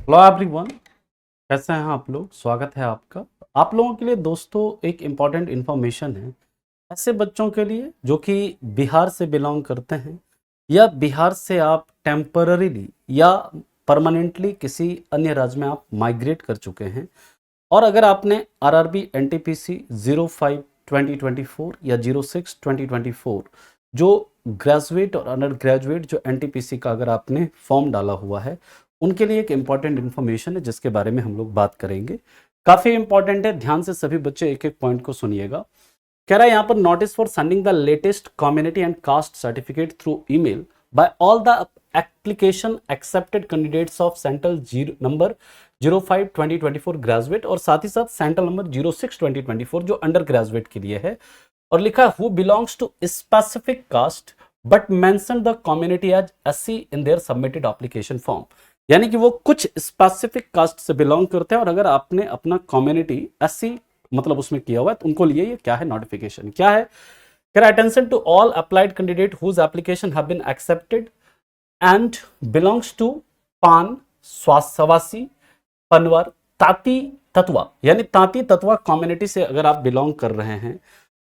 Hello everyone, कैसे हैं आप लोग। स्वागत है आपका। आप लोगों के लिए दोस्तों एक इम्पॉर्टेंट इन्फॉर्मेशन है ऐसे बच्चों के लिए जो कि बिहार से बिलोंग करते हैं या बिहार से आप टेम्पररीली या परमानेंटली किसी अन्य राज्य में आप माइग्रेट कर चुके हैं। और अगर आपने आरआरबी एनटीपीसी 05 2024 या 06 2024 जो ग्रेजुएट और अंडर ग्रेजुएट जो एनटीपीसी का अगर आपने फॉर्म डाला हुआ है, उनके लिए एक इम्पॉर्टेंट इन्फॉर्मेशन है जिसके बारे में हम लोग बात करेंगे। काफ़ी इंपॉर्टेंट है, ध्यान से सभी बच्चे एक एक पॉइंट को सुनिएगा। कह रहा है यहाँ पर notice for sending the latest community and caste certificate through email by all the application accepted candidates of central zero number 05 2024 graduate और साथ ही साथ सेंट्रल नंबर 06 2024 जो अंडर ग्रेजुएट के लिए है। और लिखा who belongs to specific caste but mention the community as SC in their submitted application form. यानी कि वो कुछ स्पेसिफिक कास्ट से बिलोंग करते हैं और अगर आपने अपना कम्युनिटी एससी मतलब उसमें किया हुआ है तो उनको लिए ये क्या है, नोटिफिकेशन क्या है। कह रहा attention to all applied candidate whose application have been accepted and belongs to पान सवासी पनवर ताती तत्वा, यानी ताती तत्वा कम्युनिटी से अगर आप बिलोंग कर रहे हैं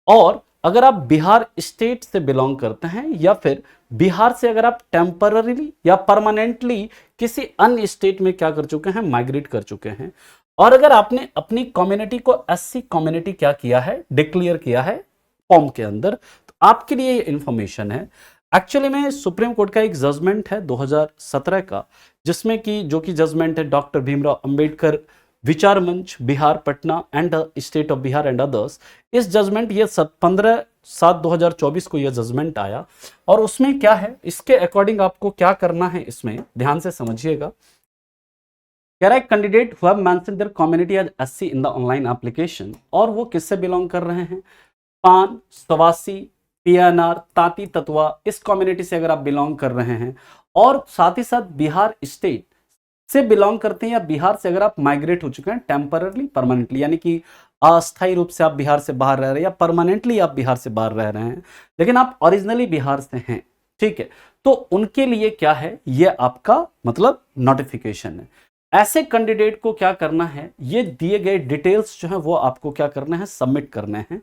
और अगर आप बिहार स्टेट से बिलोंग करते हैं या फिर बिहार से अगर आप टेम्पररीली या परमानेंटली किसी अन्य स्टेट में क्या कर चुके हैं, माइग्रेट कर चुके हैं, और अगर आपने अपनी कम्युनिटी को एससी कम्युनिटी क्या किया है, डिक्लेयर किया है फॉर्म के अंदर, तो आपके लिए ये इंफॉर्मेशन है। एक्चुअली में सुप्रीम कोर्ट का एक जजमेंट है 2017 का, जिसमें कि जो कि जजमेंट है डॉक्टर भीमराव अंबेडकर विचार मंच Bihar Patna and state of Bihar and others. इस जजमेंट ये 15/7/2024 को यह जजमेंट आया और उसमें क्या है, इसके अकॉर्डिंग आपको क्या करना है, इसमें ध्यान से समझिएगा। कह रहा है candidate who have mentioned their community as SC in the online application, और वो किससे बिलोंग कर रहे हैं, पान सवासी पीएनआर ताती तत्वा, इस कम्युनिटी से अगर आप बिलोंग कर रहे हैं और साथ ही साथ बिहार स्टेट से बिलोंग करते हैं या बिहार से अगर आप माइग्रेट हो चुके हैं टेम्पररली परमानेंटली, यानी कि अस्थायी रूप से आप बिहार से बाहर रह रहे हैं या परमानेंटली आप बिहार से बाहर रह रहे हैं लेकिन आप ओरिजिनली बिहार से हैं, ठीक है, तो उनके लिए क्या है, ये आपका मतलब नोटिफिकेशन है। ऐसे कैंडिडेट को क्या करना है, ये दिए गए डिटेल्स जो है वो आपको क्या करना है, सबमिट करने हैं,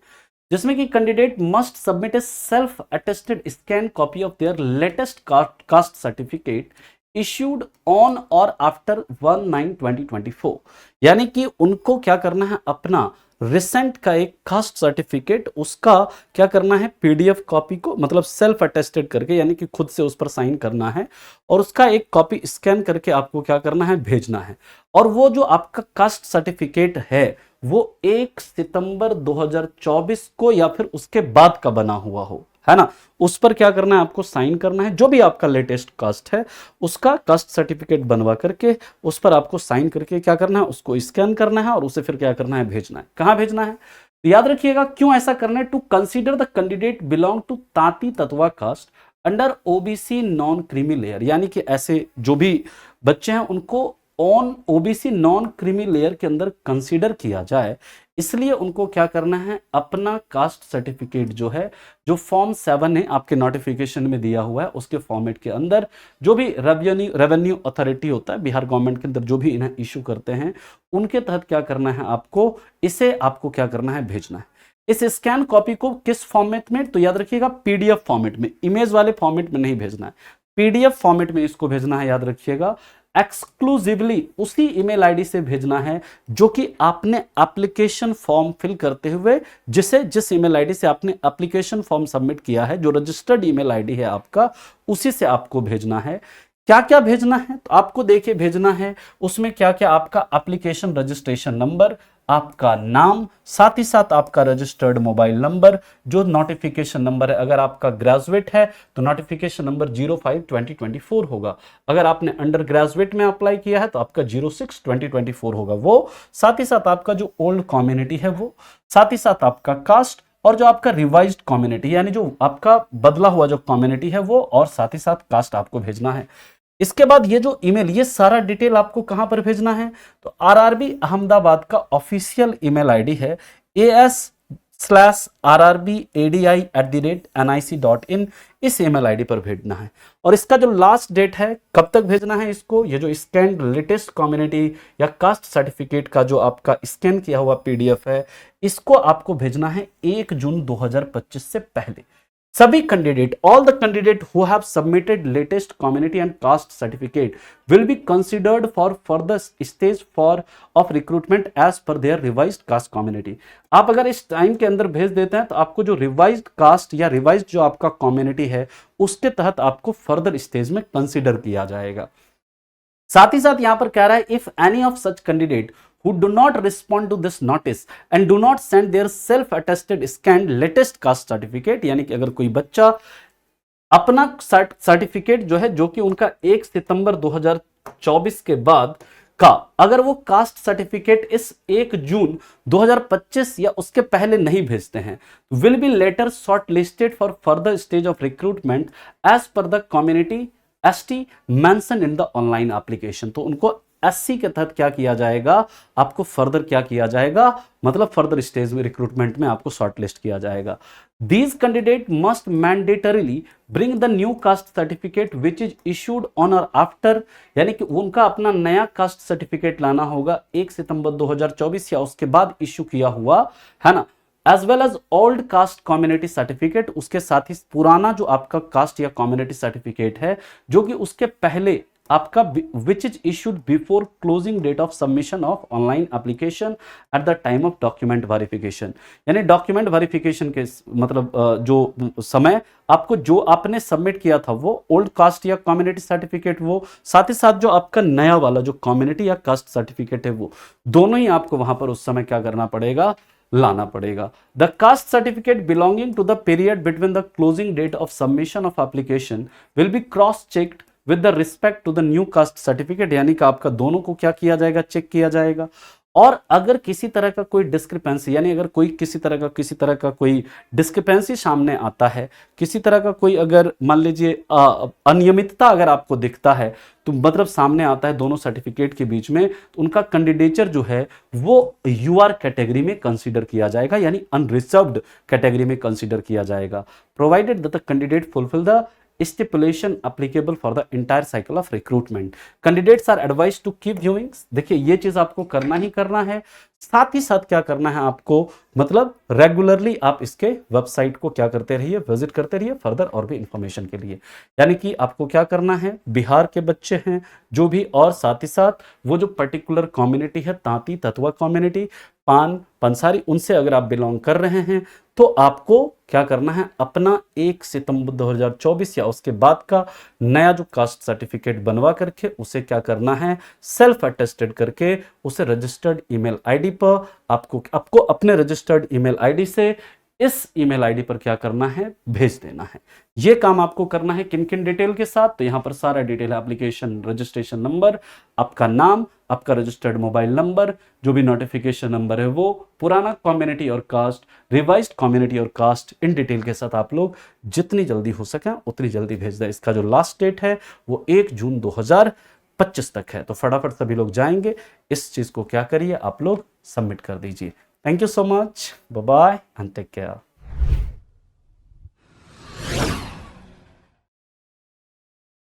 जिसमें कि candidate must submit A self attested scan copy of their latest caste certificate issued on और आफ्टर 1/9/2024। यानी कि उनको क्या करना है, अपना रिसेंट का एक कास्ट सर्टिफिकेट उसका क्या करना है, पीडीएफ कॉपी को मतलब सेल्फ अटेस्टेड करके, यानी कि खुद से उस पर साइन करना है और उसका एक कॉपी स्कैन करके आपको क्या करना है, भेजना है। और वो जो आपका कास्ट सर्टिफिकेट है वो 1 सितंबर 2024 को या फिर उसके बाद का बना हुआ हो, है ना, उस पर क्या करना है, आपको साइन करना है। जो भी आपका लेटेस्ट कास्ट है उसका कास्ट सर्टिफिकेट बनवा करके उस पर आपको साइन करके क्या करना है, उसको स्कैन करना है और उसे फिर क्या करना है, भेजना है। कहां भेजना है, तो याद रखिएगा क्यों ऐसा करना है, to consider the candidate belong to ताती Tatwa caste under OBC non creamy layer, यानी कि ऐसे जो भी बच्चे हैं उनको on OBC non creamy layer के अंदर कंसीडर किया जाए, इसलिए उनको क्या करना है, अपना कास्ट सर्टिफिकेट जो है, जो फॉर्म 7 है आपके नोटिफिकेशन में दिया हुआ है उसके फॉर्मेट के अंदर, जो भी रेवेन्यू अथॉरिटी होता है बिहार गवर्नमेंट के अंदर जो भी इन्हें इशू करते हैं उनके तहत क्या करना है, आपको इसे आपको क्या करना है, भेजना है। इस स्कैन कॉपी को किस फॉर्मेट में, तो याद रखिएगा पीडीएफ फॉर्मेट में, इमेज वाले फॉर्मेट में नहीं भेजना है, पीडीएफ फॉर्मेट में इसको भेजना है। याद रखिएगा एक्सक्लूसिवली उसी ईमेल आईडी से भेजना है जो कि आपने एप्लीकेशन फॉर्म फिल करते हुए जिस ईमेल आईडी से आपने एप्लीकेशन फॉर्म सबमिट किया है, जो रजिस्टर्ड ईमेल आईडी है आपका, उसी से आपको भेजना है। क्या क्या भेजना है, तो आपको देखिए भेजना है उसमें क्या क्या, आपका एप्लीकेशन रजिस्ट्रेशन नंबर, आपका नाम, साथ ही साथ आपका रजिस्टर्ड मोबाइल नंबर, जो नोटिफिकेशन नंबर है, अगर आपका ग्रेजुएट है तो नोटिफिकेशन नंबर 05/2024 होगा, अगर आपने अंडर ग्रेजुएट में अप्लाई किया है तो आपका 06/2024 होगा वो, साथ ही साथ आपका जो ओल्ड कम्युनिटी है वो, साथ ही साथ आपका कास्ट और जो आपका रिवाइज्ड कम्युनिटी यानी जो आपका बदला हुआ जो कम्युनिटी है वो, और साथ ही साथ कास्ट आपको भेजना है। इसके बाद ये जो ईमेल, ये सारा डिटेल आपको कहां पर भेजना है, तो आरआरबी अहमदाबाद का ऑफिशियल ईमेल आईडी है rrbadi@nic.in इस ईमेल आईडी पर भेजना है। और इसका जो लास्ट डेट है, कब तक भेजना है इसको, ये जो स्कैन लेटेस्ट कम्युनिटी या कास्ट सर्टिफिकेट का जो आपका स्कैन किया हुआ पीडीएफ है, इसको आपको भेजना है 1 जून 2025 से पहले। सभी candidate, all the candidate who have submitted latest community and caste certificate will be considered for further stage for of recruitment as per their revised caste community। आप अगर इस टाइम के अंदर भेज देते हैं तो आपको जो रिवाइज्ड कास्ट या रिवाइज्ड जो आपका कम्युनिटी है उसके तहत आपको फर्दर स्टेज में कंसिडर किया जाएगा। साथ ही साथ यहां पर कह रहा है, if any of such candidate who do not respond to this notice and do not send their self attested scanned latest caste certificate, यानी कि अगर कोई बच्चा अपना सर्टिफिकेट जो है, जो कि उनका 1 सितंबर 2024 के बाद का, अगर वो कास्ट सर्टिफिकेट इस 1 जून 2025 या उसके पहले नहीं भेजते हैं, will be later shortlisted for further stage of recruitment as per the community ST mention in the online application. तो उनको एससी के तहत क्या किया जाएगा, आपको फर्दर क्या किया जाएगा, मतलब फर्दर स्टेज में रिक्रूटमेंट में आपको शॉर्टलिस्ट किया जाएगा। These candidate must mandatorily bring the new caste certificate which is issued on और आफ्टर, यानी कि उनका अपना नया कास्ट सर्टिफिकेट लाना होगा 1 सितंबर 2024 या उसके बाद इश्यू किया हुआ है ना, as well as old caste community certificate. उसके साथ ही पुराना जो आपका कास्ट या कम्युनिटी सर्टिफिकेट है जो कि उसके पहले आपका which is issued before closing date of submission of online application at the time of document verification, यानी डॉक्यूमेंट वेरिफिकेशन के मतलब जो समय आपको जो आपने सबमिट किया था वो ओल्ड कास्ट या कम्युनिटी सर्टिफिकेट, वो साथ ही साथ जो आपका नया वाला जो कम्युनिटी या कास्ट सर्टिफिकेट है, वो दोनों ही आपको वहां पर उस समय क्या करना पड़ेगा, लाना पड़ेगा। The caste certificate belonging to the period between the closing date of submission of application will be cross checked with the respect to the new caste certificate, यानी कि आपका दोनों को क्या किया जाएगा, चेक किया जाएगा। और अगर किसी तरह का कोई डिस्क्रिपेंसी, यानी अगर कोई किसी तरह का कोई डिस्क्रिपेंसी सामने आता है, किसी तरह का कोई अगर मान लीजिए अनियमितता अगर आपको दिखता है, तो मतलब सामने आता है दोनों सर्टिफिकेट के बीच में, तो उनका कैंडिडेचर जो है वो यूआर कैटेगरी में कंसीडर किया जाएगा, यानी अनरिजर्व्ड कैटेगरी में कंसीडर किया जाएगा, provided that the candidate fulfil the stipulation applicable for the entire cycle of recruitment। candidates are advised to keep viewing। देखिए ये चीज आपको करना ही करना है, साथ ही साथ क्या करना है आपको, मतलब रेगुलरली आप इसके वेबसाइट को क्या करते रहिए, विजिट करते रहिए फर्दर और भी इंफॉर्मेशन के लिए। यानी कि आपको क्या करना है, बिहार के बच्चे हैं जो भी, और साथ ही साथ वो जो पर्टिकुलर कम्युनिटी है, तांती ततवा कम्युनिटी, पान पंसारी, उनसे अगर आप बिलोंग कर रहे हैं तो आपको क्या करना है, अपना 1 सितंबर 2024 या उसके बाद का नया जो कास्ट सर्टिफिकेट बनवा करके उसे क्या करना है, सेल्फ अटेस्टेड करके उसे रजिस्टर्ड ईमेल आईडी पर आपको अपने रजिस्टर्ड ईमेल आईडी से इस ईमेल आईडी पर क्या करना है, भेज देना है। ये काम आपको करना है किन किन डिटेल के साथ, तो यहां पर सारा डिटेल है, एप्लीकेशन रजिस्ट्रेशन नंबर, आपका नाम, आपका रजिस्टर्ड मोबाइल नंबर, जो भी नोटिफिकेशन नंबर है वो, पुराना कम्युनिटी और कास्ट, रिवाइज्ड कम्युनिटी और कास्ट, इन डिटेल के साथ आप लोग जितनी जल्दी हो सके उतनी जल्दी भेज दें। इसका जो लास्ट डेट है वो 1 जून 2025 तक है, तो फटाफट सभी लोग जाएंगे, इस चीज को क्या करिए, आप लोग सबमिट कर दीजिए। Thank you so much. Bye bye and take care.